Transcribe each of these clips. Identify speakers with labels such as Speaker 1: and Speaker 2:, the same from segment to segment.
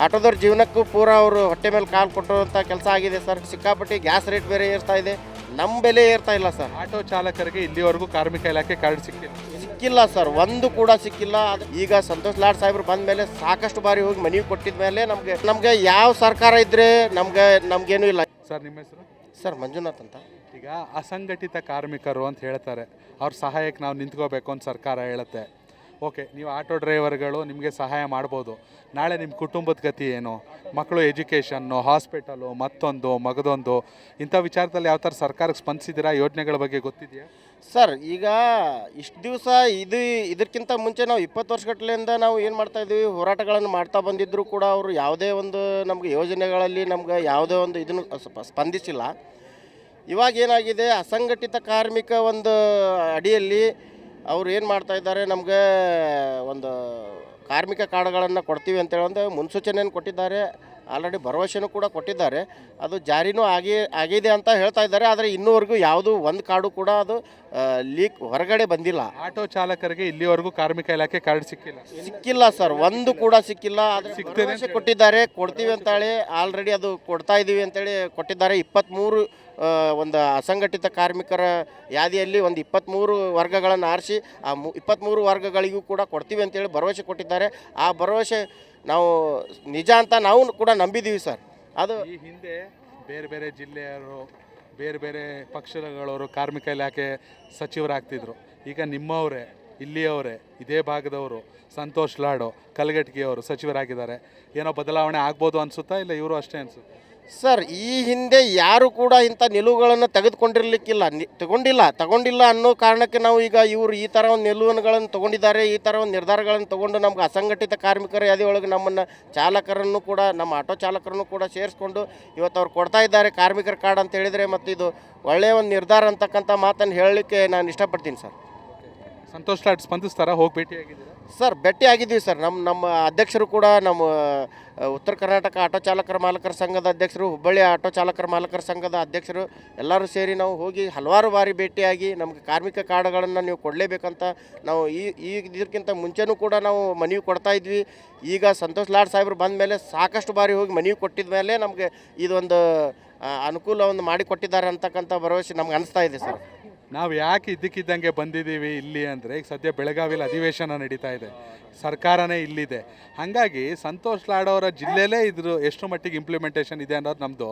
Speaker 1: ಆಟೋದವ್ರ ಜೀವನಕ್ಕೂ ಪೂರ ಅವರು ಹೊಟ್ಟೆ ಮೇಲೆ ಕಾಲು ಕೊಟ್ಟುವಂಥ ಕೆಲಸ ಆಗಿದೆ ಸರ್. ಸಿಕ್ಕಾಪಟ್ಟಿ ಗ್ಯಾಸ್ ರೇಟ್ ಬೇರೆ ಏರ್ತಾ ಇದೆ, ನಮ್ಮ ಬೆಲೆ ಏರ್ತಾ ಇಲ್ಲ ಸರ್.
Speaker 2: ಆಟೋ ಚಾಲಕರಿಗೆ ಇಲ್ಲಿವರೆಗೂ ಕಾರ್ಮಿಕ ಇಲಾಖೆ ಕಾರ್ಡ್
Speaker 1: ಸಿಕ್ಕಿಲ್ಲ ಸರ್, ಒಂದು ಕೂಡ ಸಿಕ್ಕಿಲ್ಲ. ಈಗ ಸಂತೋಷ್ ಲಾಡ್ ಸಾಹೇಬ್ರು ಬಂದ ಮೇಲೆ ಸಾಕಷ್ಟು ಬಾರಿ ಹೋಗಿ ಮನವಿ ಕೊಟ್ಟಿದ ಮೇಲೆ ನಮಗೆ ಯಾವ ಸರ್ಕಾರ ಇದ್ರೆ ನಮ್ಗೇನು ಇಲ್ಲ
Speaker 2: ಸರ್. ನಿಮ್ಮ ಹೆಸರು?
Speaker 1: ಸರ್ ಮಂಜುನಾಥ್ ಅಂತ.
Speaker 2: ಈಗ ಅಸಂಘಟಿತ ಕಾರ್ಮಿಕರು ಅಂತ ಹೇಳ್ತಾರೆ, ಅವ್ರ ಸಹಾಯಕ್ಕೆ ನಾವು ನಿಂತ್ಕೋಬೇಕು ಅಂತ ಸರ್ಕಾರ ಹೇಳುತ್ತೆ. ಓಕೆ, ನೀವು ಆಟೋ ಡ್ರೈವರ್ಗಳು ನಿಮಗೆ ಸಹಾಯ ಮಾಡ್ಬೋದು. ನಾಳೆ ನಿಮ್ಮ ಕುಟುಂಬದ ಗತಿ ಏನು, ಮಕ್ಕಳು ಎಜುಕೇಷನ್ನು, ಹಾಸ್ಪಿಟಲು, ಮತ್ತೊಂದು ಮಗದೊಂದು, ಇಂಥ ವಿಚಾರದಲ್ಲಿ ಯಾವ ಥರ ಸರ್ಕಾರಕ್ಕೆ ಸ್ಪಂದಿಸಿದ್ದೀರಾ? ಯೋಜನೆಗಳ ಬಗ್ಗೆ ಗೊತ್ತಿದೆಯಾ
Speaker 1: ಸರ್? ಈಗ ಇಷ್ಟು ದಿವಸ ಇದಕ್ಕಿಂತ ಮುಂಚೆ ನಾವು 20 ವರ್ಷಗಟ್ಟಲೆಯಿಂದ ನಾವು ಏನು ಮಾಡ್ತಾಯಿದ್ವಿ, ಹೋರಾಟಗಳನ್ನು ಮಾಡ್ತಾ ಬಂದಿದ್ದರೂ ಕೂಡ ಅವರು ಯಾವುದೇ ಒಂದು ನಮಗೆ ಯೋಜನೆಗಳಲ್ಲಿ ನಮ್ಗೆ ಯಾವುದೇ ಒಂದು ಇದನ್ನು ಸ್ಪಂದಿಸಿಲ್ಲ. ಇವಾಗ ಏನಾಗಿದೆ, ಅಸಂಘಟಿತ ಕಾರ್ಮಿಕ ಒಂದು ಅಡಿಯಲ್ಲಿ ಅವ್ರು ಏನು ಮಾಡ್ತಾಯಿದ್ದಾರೆ, ನಮಗೆ ಒಂದು ಕಾರ್ಮಿಕ ಕಾರ್ಡ್ಗಳನ್ನು ಕೊಡ್ತೀವಿ ಅಂತೇಳಿ ಒಂದು ಮುನ್ಸೂಚನೆಯನ್ನು ಕೊಟ್ಟಿದ್ದಾರೆ. ಆಲ್ರೆಡಿ ಭರವಸೆನೂ ಕೂಡ ಕೊಟ್ಟಿದ್ದಾರೆ, ಅದು ಜಾರಿನೂ ಆಗಿದೆ ಅಂತ ಹೇಳ್ತಾ ಇದ್ದಾರೆ. ಆದರೆ ಇನ್ನೂವರೆಗೂ ಯಾವುದೂ ಒಂದು ಕಾರ್ಡು ಕೂಡ ಅದು ಲೀಕ್ ಹೊರಗಡೆ ಬಂದಿಲ್ಲ.
Speaker 2: ಆಟೋ ಚಾಲಕರಿಗೆ ಇಲ್ಲಿವರೆಗೂ ಕಾರ್ಮಿಕ ಇಲಾಖೆ ಕಾರ್ಡ್
Speaker 1: ಸಿಕ್ಕಿಲ್ಲ ಸರ್, ಒಂದು ಕೂಡ ಸಿಕ್ಕಿಲ್ಲ. ಆದರೆ ಭರವಸೆ ಕೊಟ್ಟಿದ್ದಾರೆ, ಕೊಡ್ತೀವಿ ಅಂತೇಳಿ ಆಲ್ರೆಡಿ ಅದು ಕೊಡ್ತಾ ಇದ್ದೀವಿ ಅಂತೇಳಿ ಕೊಟ್ಟಿದ್ದಾರೆ. 23 ಒಂದು ಅಸಂಘಟಿತ ಕಾರ್ಮಿಕರ ಯಾದಿಯಲ್ಲಿ ಒಂದು 23 ವರ್ಗಗಳನ್ನು ಆರಿಸಿ ಆ 23 ವರ್ಗಗಳಿಗೂ ಕೂಡ ಕೊಡ್ತೀವಿ ಅಂತೇಳಿ ಭರವಸೆ ಕೊಟ್ಟಿದ್ದಾರೆ. ಆ ಭರವಸೆ ನಾವು ನಿಜ ಅಂತ ನಾವು ಕೂಡ ನಂಬಿದ್ದೀವಿ ಸರ್. ಅದು
Speaker 2: ಈ ಹಿಂದೆ ಬೇರೆ ಬೇರೆ ಜಿಲ್ಲೆಯವರು, ಬೇರೆ ಬೇರೆ ಪಕ್ಷಗಳವರು ಕಾರ್ಮಿಕ ಇಲಾಖೆ ಸಚಿವರಾಗ್ತಿದ್ರು. ಈಗ ನಿಮ್ಮವರೇ, ಇಲ್ಲಿಯವರೇ, ಇದೇ ಭಾಗದವರು ಸಂತೋಷ್ ಲಾಡು ಕಲಘಟಗಿಯವರು ಸಚಿವರಾಗಿದ್ದಾರೆ. ಏನೋ ಬದಲಾವಣೆ ಆಗ್ಬೋದು ಅನಿಸುತ್ತಾ, ಇಲ್ಲ ಇವರು ಅಷ್ಟೇ ಅನಿಸುತ್ತೆ?
Speaker 1: ಸರ್, ಈ ಹಿಂದೆ ಯಾರು ಕೂಡ ಇಂಥ ನಿಲುವುಗಳನ್ನು ತಗೊಂಡಿಲ್ಲ ಅನ್ನೋ ಕಾರಣಕ್ಕೆ ನಾವು ಈಗ ಇವರು ಈ ಥರ ಒಂದು ನಿಲುವುಗಳನ್ನು ತೊಗೊಂಡಿದ್ದಾರೆ, ಈ ಥರ ಒಂದು ನಿರ್ಧಾರಗಳನ್ನು ತೊಗೊಂಡು ನಮ್ಗೆ ಅಸಂಘಟಿತ ಕಾರ್ಮಿಕರ ಯಾದಿಯೊಳಗೆ ನಮ್ಮನ್ನು ಚಾಲಕರನ್ನು ಕೂಡ, ನಮ್ಮ ಆಟೋ ಚಾಲಕರನ್ನು ಕೂಡ ಸೇರಿಸ್ಕೊಂಡು ಇವತ್ತು ಅವ್ರು ಕೊಡ್ತಾ ಇದ್ದಾರೆ ಕಾರ್ಮಿಕರ ಕಾರ್ಡ್ ಅಂತ ಹೇಳಿದರೆ, ಮತ್ತು ಇದು ಒಳ್ಳೆಯ ಒಂದು ನಿರ್ಧಾರ ಅಂತಕ್ಕಂಥ ಮಾತನ್ನು ಹೇಳಲಿಕ್ಕೆ ನಾನು ಇಷ್ಟಪಡ್ತೀನಿ ಸರ್.
Speaker 2: ಸಂತೋಷ್ ಲಾಡ್ ಸ್ಪಂದಿಸ್ತಾರಾ? ಹೋಗಿ ಭೇಟಿಯಾಗಿದ್ದೀರಾ?
Speaker 1: ಸರ್, ಭೇಟಿ ಆಗಿದ್ದೀವಿ ಸರ್. ನಮ್ಮ ಅಧ್ಯಕ್ಷರು ಕೂಡ, ನಮ್ಮ ಉತ್ತರ ಕರ್ನಾಟಕ ಆಟೋ ಚಾಲಕರ ಮಾಲಕರ ಸಂಘದ ಅಧ್ಯಕ್ಷರು, ಹುಬ್ಬಳ್ಳಿ ಆಟೋ ಚಾಲಕರ ಮಾಲಕರ ಸಂಘದ ಅಧ್ಯಕ್ಷರು ಎಲ್ಲರೂ ಸೇರಿ ನಾವು ಹೋಗಿ ಹಲವಾರು ಬಾರಿ ಭೇಟಿಯಾಗಿ ನಮಗೆ ಕಾರ್ಮಿಕ ಕಾರ್ಡ್ಗಳನ್ನು ನೀವು ಕೊಡಲೇಬೇಕಂತ ನಾವು ಇದಕ್ಕಿಂತ ಮುಂಚೆನೂ ಕೂಡ ನಾವು ಮನವಿ ಕೊಡ್ತಾ ಇದ್ವಿ. ಈಗ ಸಂತೋಷ್ ಲಾಡ್ ಸಾಹೇಬ್ರು ಬಂದ ಮೇಲೆ ಸಾಕಷ್ಟು ಬಾರಿ ಹೋಗಿ ಮನವಿ ಕೊಟ್ಟಿದ ಮೇಲೆ ನಮಗೆ ಇದೊಂದು ಅನುಕೂಲವನ್ನು ಮಾಡಿಕೊಟ್ಟಿದ್ದಾರೆ ಅಂತಕ್ಕಂಥ ಭರವಸೆ ನಮ್ಗೆ ಅನಿಸ್ತಾ ಇದೆ ಸರ್.
Speaker 2: ನಾವು ಯಾಕೆ ಇದ್ದಕ್ಕಿದ್ದಂಗೆ ಬಂದಿದ್ದೀವಿ ಇಲ್ಲಿ ಅಂದರೆ, ಈಗ ಸದ್ಯ ಬೆಳಗಾವಿಲಿ ಅಧಿವೇಶನ ನಡೀತಾ ಇದೆ, ಸರ್ಕಾರನೇ ಇಲ್ಲಿದೆ. ಹಾಗಾಗಿ ಸಂತೋಷ್ ಲಾಡ್ ಅವರ ಜಿಲ್ಲೆಯಲ್ಲೇ ಇದ್ರ ಎಷ್ಟು ಮಟ್ಟಿಗೆ ಇಂಪ್ಲಿಮೆಂಟೇಷನ್ ಇದೆ ಅನ್ನೋದು ನಮ್ಮದು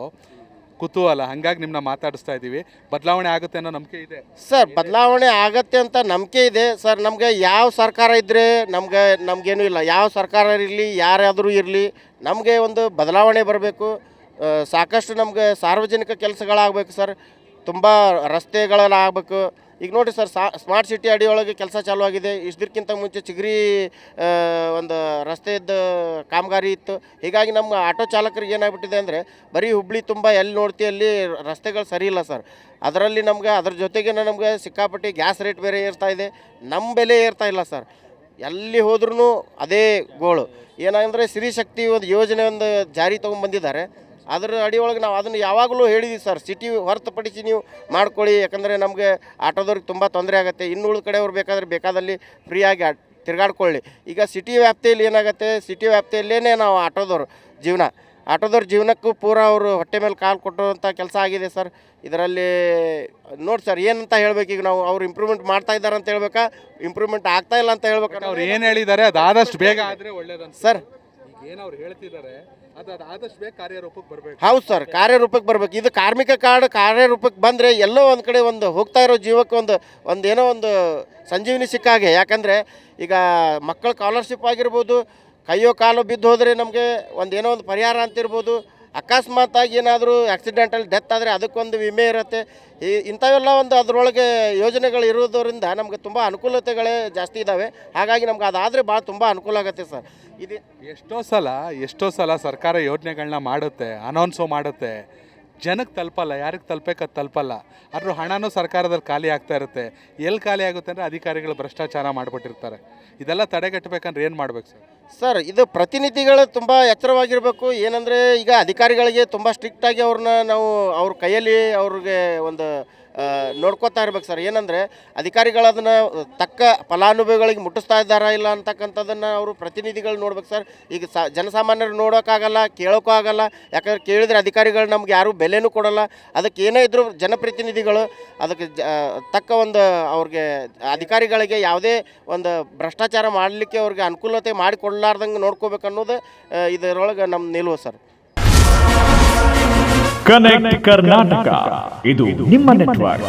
Speaker 2: ಕುತೂಹಲ. ಹಾಗಾಗಿ ನಿಮ್ಮನ್ನ ಮಾತಾಡಿಸ್ತಾ ಇದ್ದೀವಿ. ಬದಲಾವಣೆ ಆಗುತ್ತೆ ಅನ್ನೋ ನಂಬಿಕೆ ಇದೆ
Speaker 1: ಸರ್? ಬದಲಾವಣೆ ಆಗತ್ತೆ ಅಂತ ನಂಬಿಕೆ ಇದೆ ಸರ್. ನಮಗೆ ಯಾವ ಸರ್ಕಾರ ಇದ್ದರೆ ನಮಗೇನೂ ಇಲ್ಲ, ಯಾವ ಸರ್ಕಾರ ಇರಲಿ, ಯಾರಾದರೂ ಇರಲಿ, ನಮಗೆ ಒಂದು ಬದಲಾವಣೆ ಬರಬೇಕು. ಸಾಕಷ್ಟು ನಮಗೆ ಸಾರ್ವಜನಿಕ ಕೆಲಸಗಳಾಗಬೇಕು ಸರ್. ತುಂಬ ರಸ್ತೆಗಳೆಲ್ಲ ಆಗಬೇಕು. ಈಗ ನೋಡಿ ಸರ್, ಸ್ಮಾರ್ಟ್ ಸಿಟಿ ಅಡಿಯೊಳಗೆ ಕೆಲಸ ಚಾಲೂ ಆಗಿದೆ. ಇಷ್ಟಕ್ಕಿಂತ ಮುಂಚೆ ಚಿಗರಿ ಒಂದು ರಸ್ತೆಯದ್ದು ಕಾಮಗಾರಿ ಇತ್ತು. ಹೀಗಾಗಿ ನಮ್ಮ ಆಟೋ ಚಾಲಕರಿಗೆ ಏನಾಗ್ಬಿಟ್ಟಿದೆ ಅಂದರೆ, ಬರೀ ಹುಬ್ಳಿ ತುಂಬ ಎಲ್ಲಿ ನೋಡ್ತೀವಿ ಅಲ್ಲಿ ರಸ್ತೆಗಳು ಸರಿ ಇಲ್ಲ ಸರ್. ಅದರಲ್ಲಿ ಅದ್ರ ಜೊತೆಗೆ ನಮಗೆ ಸಿಕ್ಕಾಪಟ್ಟಿ ಗ್ಯಾಸ್ ರೇಟ್ ಬೇರೆ ಏರ್ತಾ ಇದೆ, ನಮ್ಮ ಬೆಲೆ ಏರ್ತಾ ಇಲ್ಲ ಸರ್. ಎಲ್ಲಿ ಹೋದ್ರೂ ಅದೇ ಗೋಳು. ಏನಂದರೆ ಸ್ತ್ರೀಶಕ್ತಿ ಒಂದು ಯೋಜನೆ ಒಂದು ಜಾರಿ ತೊಗೊಂಡ್ಬಂದಿದ್ದಾರೆ. ಅದರ ಅಡಿಯೊಳಗೆ ನಾವು ಅದನ್ನು ಯಾವಾಗಲೂ ಹೇಳಿದ್ವಿ ಸರ್, ಸಿಟಿ ಹೊರತುಪಡಿಸಿ ನೀವು ಮಾಡ್ಕೊಳ್ಳಿ, ಯಾಕಂದರೆ ನಮಗೆ ಆಟೋದವ್ರಿಗೆ ತುಂಬ ತೊಂದರೆ ಆಗುತ್ತೆ. ಇನ್ನುಳಿದ ಕಡೆಯವ್ರು ಬೇಕಾದಲ್ಲಿ ಫ್ರೀಯಾಗಿ ತಿರುಗಾಡ್ಕೊಳ್ಳಿ. ಈಗ ಸಿಟಿ ವ್ಯಾಪ್ತಿಯಲ್ಲಿ ಏನಾಗುತ್ತೆ, ಸಿಟಿ ವ್ಯಾಪ್ತಿಯಲ್ಲೇ ನಾವು ಆಟೋದವ್ರ ಜೀವನಕ್ಕೂ ಪೂರ ಅವರು ಹೊಟ್ಟೆ ಮೇಲೆ ಕಾಲು ಕೊಟ್ಟುವಂಥ ಕೆಲಸ ಆಗಿದೆ ಸರ್. ಇದರಲ್ಲಿ ನೋಡಿ ಸರ್, ಏನಂತ ಹೇಳ್ಬೇಕು ಈಗ ನಾವು, ಅವ್ರು ಇಂಪ್ರೂವ್ಮೆಂಟ್ ಮಾಡ್ತಾ ಇದ್ದಾರೆ ಅಂತ ಹೇಳ್ಬೇಕಾ, ಇಂಪ್ರೂವ್ಮೆಂಟ್ ಆಗ್ತಾ ಇಲ್ಲ ಅಂತ ಹೇಳ್ಬೇಕು?
Speaker 2: ಅವ್ರು ಏನು ಹೇಳಿದ್ದಾರೆ ಅದು ಆದಷ್ಟು ಬೇಗ ಆದರೆ ಒಳ್ಳೇದಂತ
Speaker 1: ಸರ್.
Speaker 2: ಏನು ಅವ್ರು ಹೇಳ್ತಿದ್ದಾರೆ ಅದು ಆದಷ್ಟು ಬೇಗ ಕಾರ್ಯರೂಪಕ್ಕೆ ಬರಬೇಕು.
Speaker 1: ಹೌದು ಸರ್, ಕಾರ್ಯರೂಪಕ್ಕೆ ಬರಬೇಕು. ಇದು ಕಾರ್ಮಿಕ ಕಾರ್ಡ್ ಕಾರ್ಯರೂಪಕ್ಕೆ ಬಂದರೆ ಎಲ್ಲೋ ಒಂದು ಕಡೆ ಒಂದು ಹೋಗ್ತಾ ಇರೋ ಜೀವಕ್ಕೆ ಒಂದು ಏನೋ ಒಂದು ಸಂಜೀವಿನಿ ಸಿಕ್ಕಾಗೆ. ಯಾಕಂದರೆ ಈಗ ಮಕ್ಕಳ ಸ್ಕಾಲರ್ಶಿಪ್ ಆಗಿರ್ಬೋದು, ಕೈಯೋ ಕಾಲು ಬಿದ್ದು ಹೋದರೆ ನಮಗೆ ಏನೋ ಒಂದು ಪರಿಹಾರ ಅಂತಿರ್ಬೋದು. ಅಕಸ್ಮಾತಾಗಿ ಏನಾದರೂ ಆಕ್ಸಿಡೆಂಟಲ್ಲಿ ಡೆತ್ ಆದರೆ ಅದಕ್ಕೊಂದು ವಿಮೆ ಇರುತ್ತೆ. ಇಂಥವೆಲ್ಲ ಅದರೊಳಗೆ ಯೋಜನೆಗಳು ಇರೋದರಿಂದ ನಮಗೆ ತುಂಬ ಅನುಕೂಲತೆಗಳೇ ಜಾಸ್ತಿ ಇದ್ದಾವೆ. ಹಾಗಾಗಿ ನಮ್ಗೆ ಅದಾದರೆ ಭಾಳ ತುಂಬ ಅನುಕೂಲ ಆಗುತ್ತೆ ಸರ್. ಇದು
Speaker 2: ಎಷ್ಟೋ ಸಲ ಸರ್ಕಾರ ಯೋಜನೆಗಳನ್ನ ಮಾಡುತ್ತೆ, ಅನೌನ್ಸು ಮಾಡುತ್ತೆ, ಜನಕ್ಕೆ ತಲುಪಲ್ಲ. ಯಾರಿಗೆ ತಲುಪಕ್ಕೆ ತಲುಪಲ್ಲ. ಆದರೂ ಹಣನೂ ಸರ್ಕಾರದಲ್ಲಿ ಖಾಲಿ ಆಗ್ತಾ ಇರುತ್ತೆ. ಎಲ್ಲಿ ಖಾಲಿ ಆಗುತ್ತೆ ಅಂದರೆ ಅಧಿಕಾರಿಗಳು ಭ್ರಷ್ಟಾಚಾರ ಮಾಡಿಬಿಟ್ಟಿರ್ತಾರೆ. ಇದೆಲ್ಲ ತಡೆಗಟ್ಟಬೇಕಂದ್ರೆ ಏನು ಮಾಡ್ಬೇಕು ಸರ್?
Speaker 1: ಸರ್, ಇದು ಪ್ರತಿನಿಧಿಗಳು ತುಂಬ ಎಚ್ಚರವಾಗಿರಬೇಕು. ಏನಂದರೆ ಈಗ ಅಧಿಕಾರಿಗಳಿಗೆ ತುಂಬ ಸ್ಟ್ರಿಕ್ಟಾಗಿ ಅವ್ರ ಕೈಯಲ್ಲಿ ಅವ್ರಿಗೆ ಒಂದು ನೋಡ್ಕೋತಾ ಇರ್ಬೇಕು ಸರ್. ಏನಂದರೆ ಅಧಿಕಾರಿಗಳು ಅದನ್ನು ತಕ್ಕ ಫಲಾನುಭವಿಗಳಿಗೆ ಮುಟ್ಟಿಸ್ತಾ ಇದ್ದಾರಾ ಇಲ್ಲ ಅಂತಕ್ಕಂಥದ್ದನ್ನು ಅವರು ಪ್ರತಿನಿಧಿಗಳು ನೋಡ್ಬೇಕು ಸರ್. ಈಗ ಜನಸಾಮಾನ್ಯರು ನೋಡೋಕ್ಕಾಗಲ್ಲ, ಕೇಳೋಕ್ಕೂ ಆಗಲ್ಲ. ಯಾಕಂದ್ರೆ ಕೇಳಿದರೆ ಅಧಿಕಾರಿಗಳು ನಮ್ಗೆ ಯಾರೂ ಬೆಲೆನೂ ಕೊಡಲ್ಲ. ಅದಕ್ಕೆ ಏನೇ ಇದ್ದರೂ ಜನಪ್ರತಿನಿಧಿಗಳು ಅದಕ್ಕೆ ತಕ್ಕ ಒಂದು ಅವ್ರಿಗೆ ಅಧಿಕಾರಿಗಳಿಗೆ ಯಾವುದೇ ಒಂದು ಭ್ರಷ್ಟಾಚಾರ ಮಾಡಲಿಕ್ಕೆ ಅವ್ರಿಗೆ ಅನುಕೂಲತೆ ಮಾಡಿಕೊಡ್ಲಾರ್ದಂಗೆ ನೋಡ್ಕೋಬೇಕು ಅನ್ನೋದು ಇದರೊಳಗೆ ನಮ್ಮ ನಿಲುವು ಸರ್.
Speaker 3: ಕನೆಕ್ಟ್ ಕರ್ನಾಟಕ ಇದು ನಿಮ್ಮ ನೆಟ್ವರ್ಕ್.